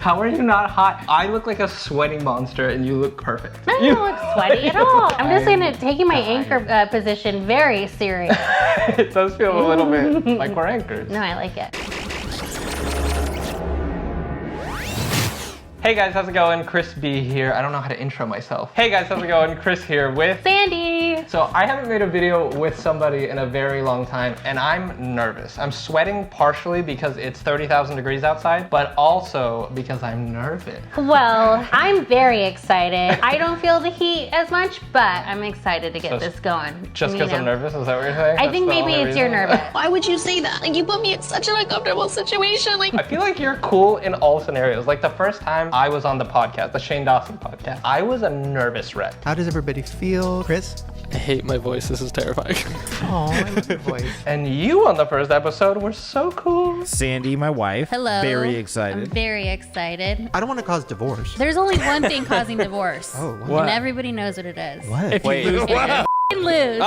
How are you not hot? I look like a sweaty monster and you look perfect. I don't look sweaty at all. I'm just saying that taking my anchor position very serious. It does feel a little bit like we're anchors. No, I like it. Hey guys, how's it going? Chris B here. I don't know how to intro myself. Hey guys, how's it going? Chris here with Sandy. So I haven't made a video with somebody in a very long time and I'm nervous. I'm sweating partially because it's 30,000 degrees outside, but also because I'm nervous. Well, I'm very excited. I don't feel the heat as much, but I'm excited to get this going. Just because I'm nervous? Is that what you're saying? I think maybe it's your nervous. Why would you say that? Like, you put me in such an uncomfortable situation. Like, I feel like you're cool in all scenarios. Like the first time I was on the podcast, the Shane Dawson podcast, I was a nervous wreck. How does everybody feel? Chris? I hate my voice. This is terrifying. Oh, I love your voice. And you on the first episode were so cool. Sandy, my wife. Hello. Very excited. I'm very excited. I don't want to cause divorce. There's only one thing causing divorce. Oh, what? And everybody knows what it is. What? If you lose, If you f***ing lose.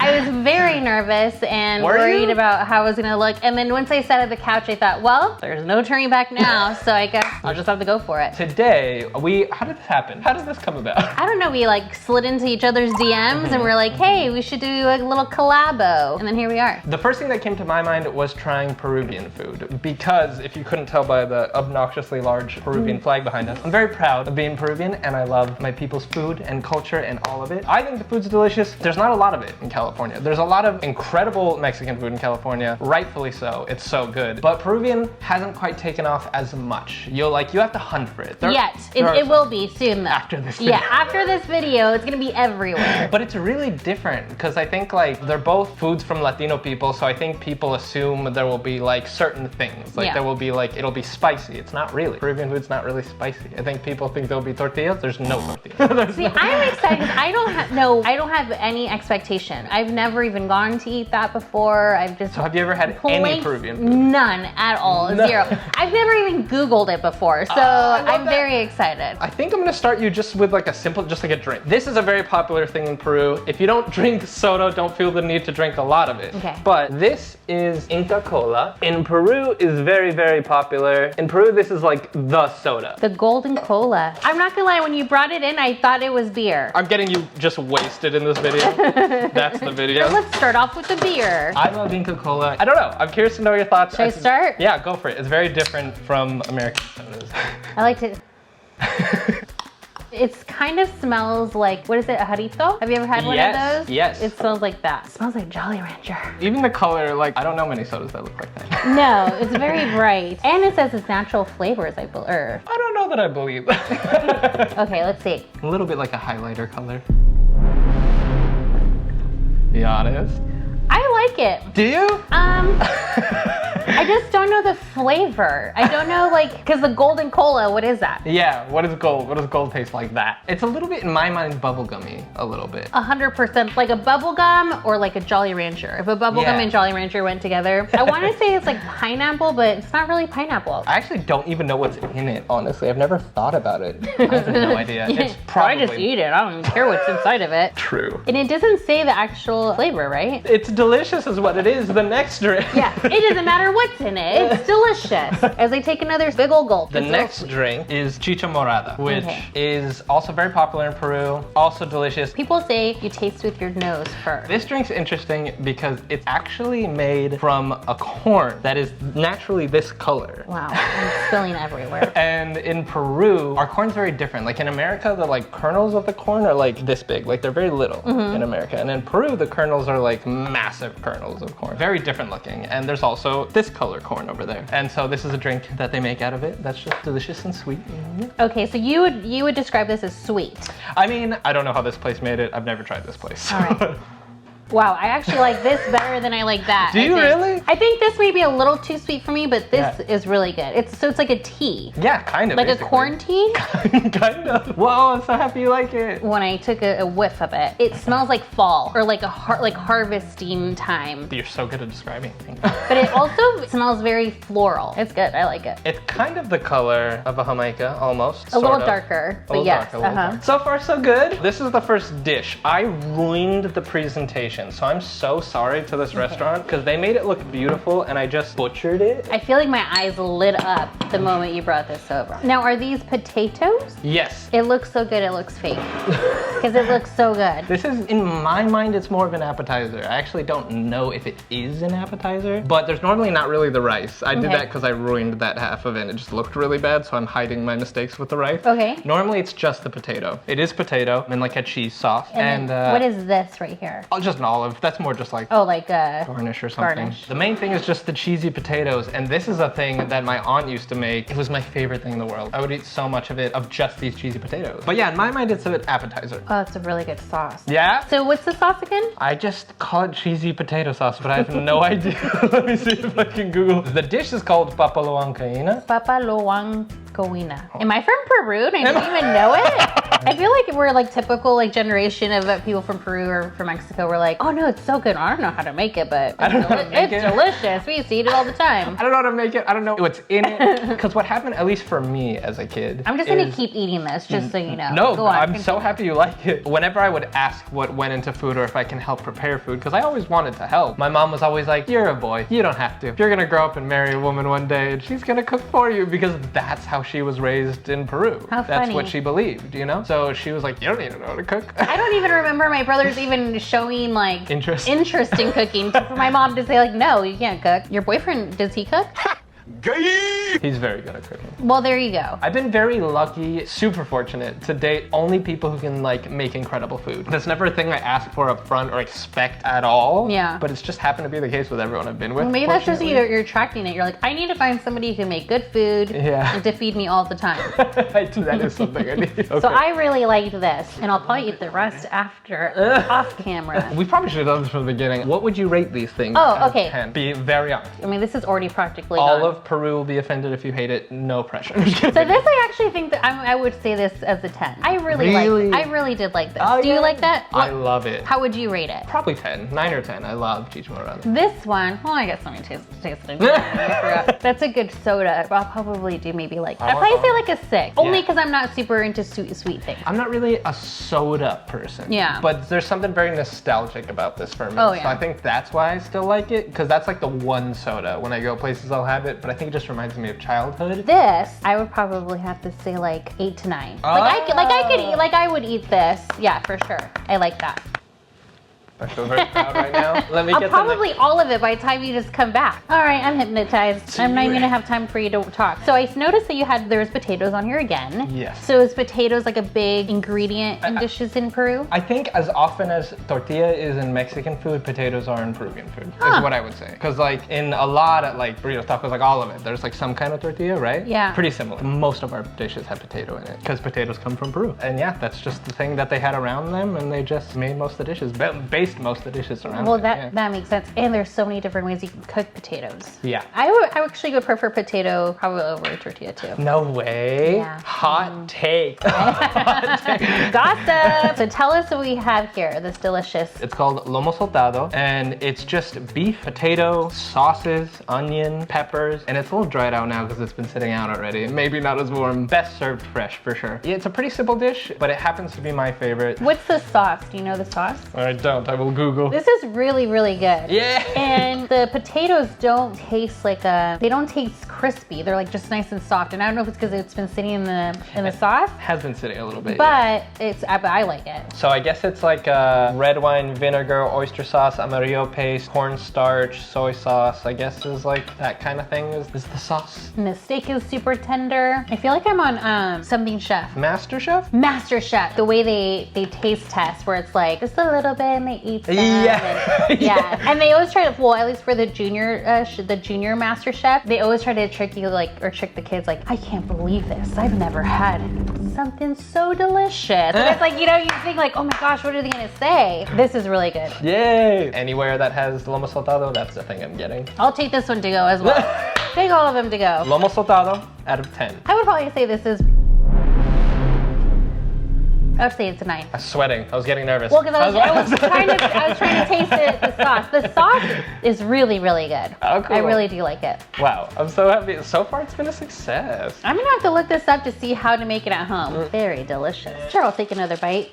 I was very nervous and Were worried you? about how I was gonna look. And then once I sat at the couch, I thought, well, there's no turning back now. So I guess I'll just have to go for it. Today, how did this happen? How did this come about? I don't know, we like slid into each other's DMs and we're like, hey, we should do a little collabo. And then here we are. The first thing that came to my mind was trying Peruvian food because if you couldn't tell by the obnoxiously large Peruvian flag behind us, I'm very proud of being Peruvian and I love my people's food and culture and all of it. I think the food's delicious. There's not a lot of it in California. There's a lot of incredible Mexican food in California, rightfully so. It's so good. But Peruvian hasn't quite taken off as much. You have to hunt for it. It will be soon though. After this video. Yeah, after this video, it's gonna be everywhere. But it's really different because I think like they're both foods from Latino people, so I think people assume there will be like certain things. Like there will be like, it'll be spicy. It's not really. Peruvian food's not really spicy. I think people think there'll be tortillas. There's no tortillas. See, I'm excited because I don't have any expectation. I've never even gone to eat that before. I've just So have you ever had any Peruvian food? None at all. No. Zero. I've never even Googled it before, so I'm very excited. I think I'm gonna start you just with like a simple, just like a drink. This is a very popular thing in Peru. If you don't drink soda, don't feel the need to drink a lot of it. Okay. But this is Inca Cola. In Peru is very, very popular. In Peru, this is like the soda. The golden cola. I'm not gonna lie, when you brought it in, I thought it was beer. I'm getting you just wasted in this video. That's the video. Let's start off with the beer. I love Inca Cola. I don't know. I'm curious to know your thoughts. Should I start? Yeah, go for it. It's very different from American sodas. I like to. It kind of smells like, what is it, a jarrito? Have you ever had one of those? Yes. It smells like that. It smells like Jolly Rancher. Even the color, like, I don't know many sodas that look like that. No, it's very bright. And it says it's natural flavors, I believe. I don't know that I believe that. Okay, let's see. A little bit like a highlighter color. Be honest. I like it. Do you? I just don't know the flavor. I don't know, like, because the golden cola, what is that? Yeah, what is gold? What does gold taste like that? It's a little bit, in my mind, bubblegummy, a little bit. 100% like a bubble gum or like a Jolly Rancher. If a bubble gum and Jolly Rancher went together. I want to say it's like pineapple, but it's not really pineapple. I actually don't even know what's in it, honestly. I've never thought about it. I have no idea. It's probably... I just eat it. I don't even care what's inside of it. True. And it doesn't say the actual flavor, right? It's delicious is what it is. The next drink. Yeah, it doesn't matter what's in it. It's delicious. As I take another big old gulp. The next drink is Chicha Morada, which is also very popular in Peru, also delicious. People say you taste with your nose first. This drink's interesting because it's actually made from a corn that is naturally this color. Wow, I'm spilling everywhere. And in Peru, our corn's very different. Like in America, the like kernels of the corn are like this big, like they're very little in America. And in Peru, the kernels are like massive kernels of corn. Very different looking. And there's also this color corn over there. And so this is a drink that they make out of it that's just delicious and sweet. Okay, so you would describe this as sweet. I mean, I don't know how this place made it. I've never tried this place. All right. Wow, I actually like this better than I like that. Do you really? I think this may be a little too sweet for me, but this is really good. It's like a tea. Yeah, kind of. Like basically. a corn tea? Kind of. Whoa, I'm so happy you like it. When I took a whiff of it, it smells like fall or like harvesting time. You're so good at describing things. But it also smells very floral. It's good, I like it. It's kind of the color of a Jamaica, almost. A little sort of. darker, but little yes. darker, darker. So far, so good. This is the first dish. I ruined the presentation presentation. So I'm so sorry to this restaurant because they made it look beautiful and I just butchered it. I feel like my eyes lit up the moment you brought this over. Now, are these potatoes? Yes. It looks so good, it looks fake. Because it looks so good. This is, in my mind, it's more of an appetizer. I actually don't know if it is an appetizer, but there's normally not really the rice. I did that because I ruined that half of it and it just looked really bad, so I'm hiding my mistakes with the rice. Okay. Normally it's just the potato. It is potato and like a cheese sauce. And then what is this right here? Oh, just an olive. That's more just like Oh, like a garnish or something. garnish. The main thing is just the cheesy potatoes, and this is a thing that my aunt used to make. It was my favorite thing in the world. I would eat so much of it, of just these cheesy potatoes. But yeah, in my mind, it's an appetizer. Oh, it's a really good sauce. Yeah? So what's the sauce again? I just call it cheesy potato sauce, but I have no idea. Let me see if I can Google. The dish is called papaloancaina. Papaloancaina. Am I from Peru and I didn't even know it? I feel like we're like typical like generation of people from Peru or from Mexico. We're like, oh no, it's so good. I don't know how to make it, but I don't know how to make it's it. delicious. We used to eat it all the time. I don't know how to make it. I don't know what's in it. Because what happened, at least for me as a kid, I'm just gonna keep eating this, just so you know. No, Go on, I'm continue. so happy you like it. Whenever I would ask what went into food or if I can help prepare food, because I always wanted to help, my mom was always like, you're a boy, you don't have to. You're gonna grow up and marry a woman one day and she's gonna cook for you, because that's how she was raised in Peru. How That's funny. what she believed, you know? So she was like, you don't even know how to cook. I don't even remember my brothers even showing like Interest. in cooking for my mom to say like, no, you can't cook. Your boyfriend, does he cook? He's very good at cooking. Well, there you go. I've been very lucky, super fortunate to date only people who can like make incredible food. That's never a thing I ask for up front or expect at all. Yeah. But it's just happened to be the case with everyone I've been with. Maybe that's just fortunately. you're attracting it. You're like, I need to find somebody who can make good food Yeah. and to feed me all the time. That is something I need. Okay. So I really liked this, and I'll probably eat the rest after off camera. We probably should have done this from the beginning. What would you rate these things? Oh, out of okay. 10? Be very honest. I mean, this is already practically All gone. of Peru will be offended if you hate it. No pressure. So this, I actually think that I would say this as a 10. I really Really? I really did like this. Oh, Do you yeah. like that? I love it. How would you rate it? Probably 10. 9 or 10. I love Chichamorada. This one, well, I guess let me taste it. I forgot. That's a good soda. I'll probably do maybe like, I'd probably say like a 6. Only because I'm not super into sweet things. I'm not really a soda person. Yeah. But there's something very nostalgic about this for me. Oh, So yeah. I think that's why I still like it, because that's like the one soda. When I go places, I'll have it, but I think it just reminds me of childhood. This, I would probably have to say like 8 to 9. I would eat this. Yeah, for sure. I like that. I feel very proud right now. Let me I'll get probably all of it by the time you just come back. All right, I'm hypnotized. I'm not even gonna have time for you to talk. So I noticed that there was potatoes on here again. Yes. So is potatoes like a big ingredient in dishes in Peru? I think as often as tortilla is in Mexican food, potatoes are in Peruvian food, is what I would say. Because like in a lot of like burritos, tacos, like all of it, there's like some kind of tortilla, right? Yeah. Pretty similar. Most of our dishes have potato in it because potatoes come from Peru. And yeah, that's just the thing that they had around them, and they just made most of the dishes, based most of the dishes around Well, it. that makes sense. And there's so many different ways you can cook potatoes. Yeah. I actually would prefer potato probably over tortilla too. No way. Yeah. Hot take. Gossip! So tell us what we have here, this delicious. It's called lomo saltado, and it's just beef, potato, sauces, onion, peppers, and it's a little dried out now because it's been sitting out already. Maybe not as warm. Best served fresh for sure. Yeah, it's a pretty simple dish, but it happens to be my favorite. What's the sauce? Do you know the sauce? I don't. I will Google. This is really, really good. Yeah. And the potatoes don't taste like they don't taste crispy. They're like just nice and soft. And I don't know if it's because it's been sitting in the sauce, Has been sitting a little bit. Yeah. but I like it. So I guess it's like red wine vinegar, oyster sauce, amarillo paste, cornstarch, soy sauce. I guess is like that kind of thing is the sauce. And the steak is super tender. I feel like I'm on something chef. Master Chef? Master Chef, the way they taste test, where it's like just a little bit and they eat some. Yeah. And, yeah. And they always try to, well, at least for the junior Master Chef, they always try to trick you or trick the kids like, I can't believe this. I've never had something so delicious. And it's like, you think like, oh my gosh, what are they gonna say? This is really good. Yay! Anywhere that has lomo saltado, that's the thing I'm getting. I'll take this one to go as well. Take all of them to go. Lomo saltado out of 10. I would probably say this is I'll say it's a 9. I was sweating. I was getting nervous. Well, because I was trying to taste the sauce. The sauce is really, really good. Oh, cool. I really do like it. Wow, I'm so happy. So far, it's been a success. I'm gonna have to look this up to see how to make it at home. Very delicious. Sure, I'll take another bite.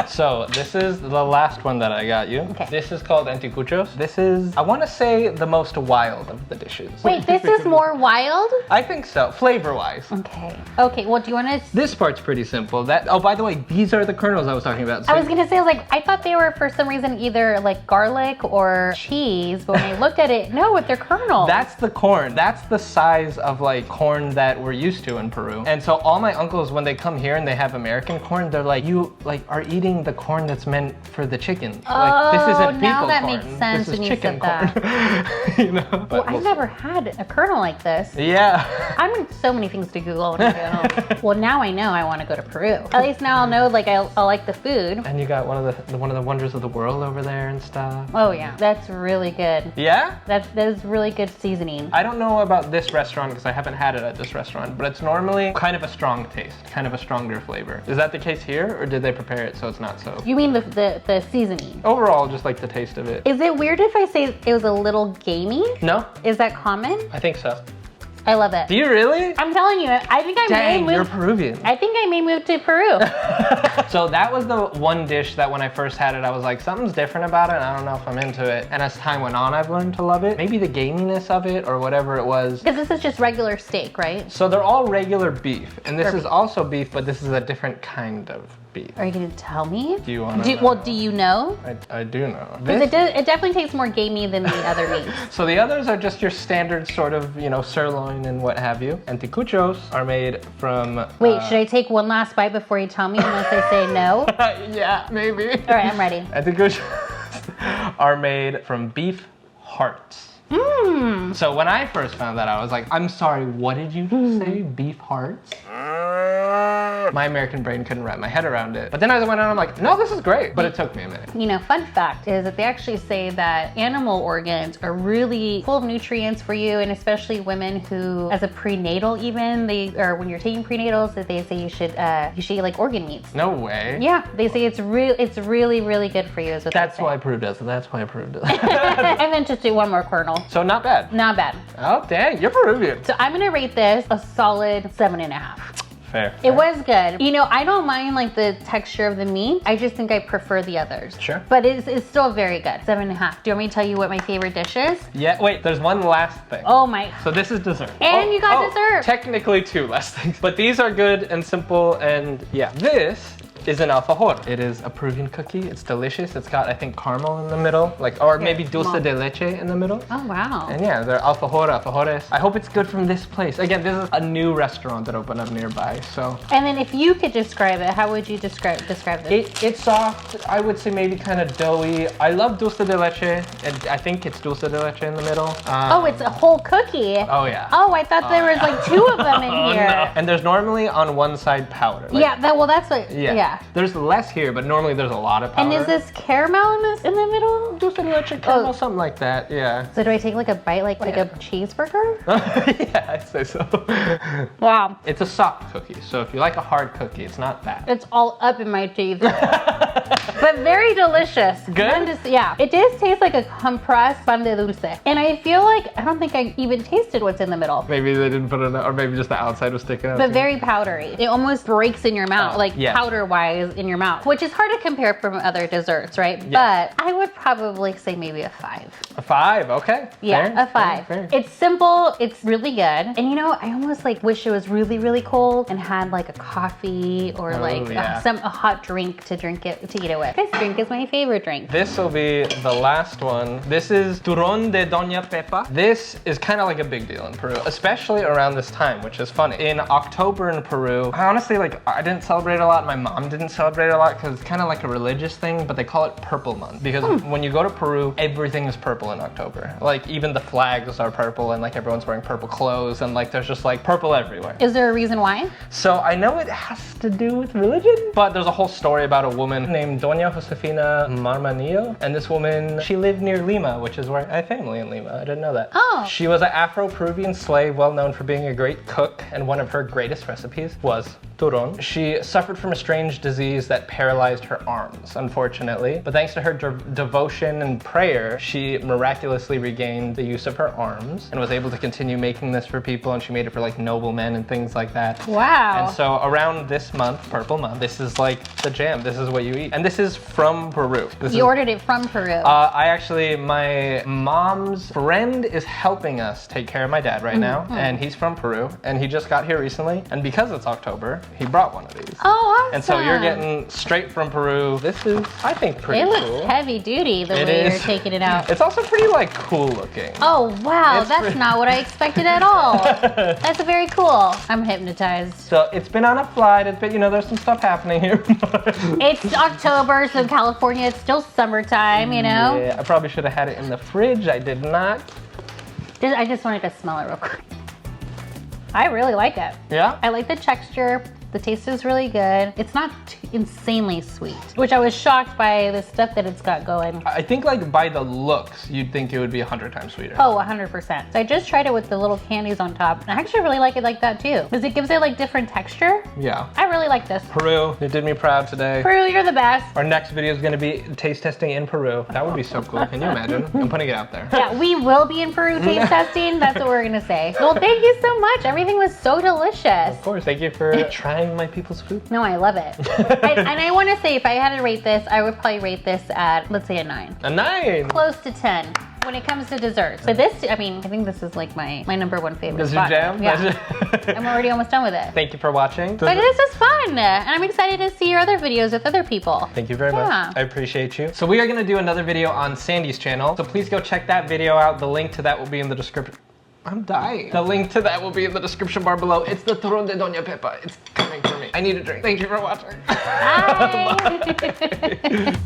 So this is the last one that I got you. Okay. This is called anticuchos. This is, I want to say, the most wild of the dishes. Wait, this is more wild? I think so, flavor-wise. Okay. Okay, well, do you want to... This part's pretty simple. Oh, by the way, these are the kernels I was talking about. So I was gonna say, I thought they were for some reason either like garlic or cheese, but when I looked at it, no, they're kernels. that's the corn. That's the size of like corn that we're used to in Peru. And so all my uncles, when they come here and they have American corn, they're like, you are eating the corn that's meant for the chicken. Like, this isn't now people that corn. makes sense This is when you chicken said corn. You know? Well, I've never had a kernel like this. Yeah. I'm in so many things to Google when I get home. Well, now I know I want to go to Peru. At least now I'll know I'll like the food. And you got one of the wonders of the world over there and stuff. Oh yeah, that's really good. Yeah? That is really good seasoning. I don't know about this restaurant because I haven't had it at this restaurant, but it's normally kind of a strong taste, kind of a stronger flavor. Is that the case here, or did they prepare it so it's not so? You mean the seasoning? Overall, just like the taste of it. Is it weird if I say it was a little gamey? No? Is that common? I think so. I love it. Do you really? I'm telling you, I think I Dang, may you're move. Peruvian. I think I may move to Peru. So that was the one dish that when I first had it, I was like, something's different about it, and I don't know if I'm into it. And as time went on, I've learned to love it. Maybe the gaminess of it or whatever it was. Because this is just regular steak, right? So they're all regular beef, and this is also beef, but this is a different kind of beef. Are you gonna tell me? Do you want to know? Well, do you know? I do know. Because it definitely tastes more gamey than the other meats. So the others are just your standard sort of, sirloin and what have you. Anticuchos are made from... Wait, should I take one last bite before you tell me unless I say no? Yeah, maybe. All right, I'm ready. Anticuchos are made from beef hearts. So when I first found that, I was like, I'm sorry, what did you just say? Beef hearts? My American brain couldn't wrap my head around it. But then as I went on, I'm like, no, this is great. But it took me a minute. Fun fact is that they actually say that animal organs are really full of nutrients for you, and especially women who, as a prenatal even, when you're taking prenatals, that they say you should eat like organ meats. No way. Yeah, they say it's really, really good for you. Is what That's they say. why Peru does it. That's why Peru does it. And then just do one more kernel. So not bad. Not bad. Oh, dang, you're Peruvian. So I'm gonna rate this a solid 7.5. Fair. It was good. I don't mind the texture of the meat. I just think I prefer the others. Sure. But it's still very good. 7.5. Do you want me to tell you what my favorite dish is? Yeah, wait, there's one last thing. Oh my. So this is dessert. And you got dessert. Technically two last things, but these are good and simple, and yeah. This is an alfajor. It is a Peruvian cookie. It's delicious. It's got, I think, caramel in the middle, or maybe dulce de leche in the middle. Oh wow. And yeah, they're alfajores. I hope it's good from this place. Again, this is a new restaurant that opened up nearby, so. And then if you could describe it, how would you describe this? It's soft. I would say maybe kind of doughy. I love dulce de leche, and I think it's dulce de leche in the middle. Oh, it's a whole cookie. Oh yeah. Oh, I thought there was two of them in here. No. And there's normally on one side powder. Yeah, that's what. Yeah. There's less here, but normally there's a lot of powder. And is this caramel in the middle? Dulce de leche caramel, something like that, yeah. So do I take a bite like a cheeseburger? Yeah, I'd say so. Wow. It's a soft cookie, so if you like a hard cookie, it's not bad. It's all up in my teeth. But very delicious. Good? Yeah. It does taste like a compressed pan de dulce. And I feel like, I don't think I even tasted what's in the middle. Maybe they didn't put it in, or maybe just the outside was sticking out. But very powdery. It almost breaks in your mouth, yes. powder-wise in your mouth, which is hard to compare from other desserts, right? Yes. But I would probably say maybe a 5. A 5, okay. Yeah, Fair, a 5. fair. It's simple, it's really good. And I almost wish it was really, really cold and had a coffee or yeah. a hot drink to eat it with. This drink is my favorite drink. This will be the last one. This is Turrón de Doña Pepa. This is kind of like a big deal in Peru, especially around this time, which is funny. In October in Peru, I honestly, I didn't celebrate a lot. My mom didn't celebrate a lot because it's kind of like a religious thing, but they call it Purple Month because when you go to Peru, everything is purple in October. Even the flags are purple and everyone's wearing purple clothes and there's just purple everywhere. Is there a reason why? So I know it has to do with religion, but there's a whole story about a woman named Doña Josefina Marmanillo, and this woman, she lived near Lima, which is where I have family in Lima. I didn't know that. Oh. She was an Afro-Peruvian slave, well known for being a great cook, and one of her greatest recipes was Turon. She suffered from a strange disease that paralyzed her arms, unfortunately. But thanks to her devotion and prayer, she miraculously regained the use of her arms and was able to continue making this for people. And she made it for like noblemen and things like that. Wow. And so around this month, Purple Month, this is like the jam. This is what you eat. And this is from Peru. You ordered it from Peru. My mom's friend is helping us take care of my dad right now, and he's from Peru, and he just got here recently, and because it's October, he brought one of these. Oh, awesome. And so you're getting straight from Peru. This is, I think, pretty It looks cool. heavy duty the It way is. you're taking it out. It's also pretty like cool looking. Oh, wow. It's That's pretty- not what I expected at all. That's very cool. I'm hypnotized. So it's been on a flight. It's been, there's some stuff happening here. It's October, so California, it's still summertime, you know? Yeah, I probably should have had it in the fridge. I did not. I just wanted to smell it real quick. I really like it. Yeah? I like the texture. The taste is really good. It's not insanely sweet, which I was shocked by the stuff that it's got going. I think like by the looks, you'd think it would be 100 times sweeter. Oh, 100%. So I just tried it with the little candies on top. I actually really like it like that too, because it gives it like different texture. Yeah. I really like this. Peru, you did me proud today. Peru, you're the best. Our next video is going to be taste testing in Peru. That would be so cool. Can you imagine? I'm putting it out there. Yeah, we will be in Peru taste testing. That's what we're gonna say. Well, thank you so much. Everything was so delicious. Of course. Thank you for trying my people's food. No, I love it. And I want to say, if I had to rate this, I would probably rate this at, let's say, a 9. A 9. Close to 10 when it comes to desserts. But this, I mean, I think this is like my number one favorite. This is your spot. jam? Yeah. I'm already almost done with it. Thank you for watching. But this is fun, and I'm excited to see your other videos with other people. Thank you very Yeah. much. I appreciate you. So we are going to do another video on Sandy's channel. So please go check that video out. The link to that will be in the description. I'm dying. The link to that will be in the description bar below. It's the Turon de Doña Pepa. It's coming for me. I need a drink. Thank you for watching. Bye.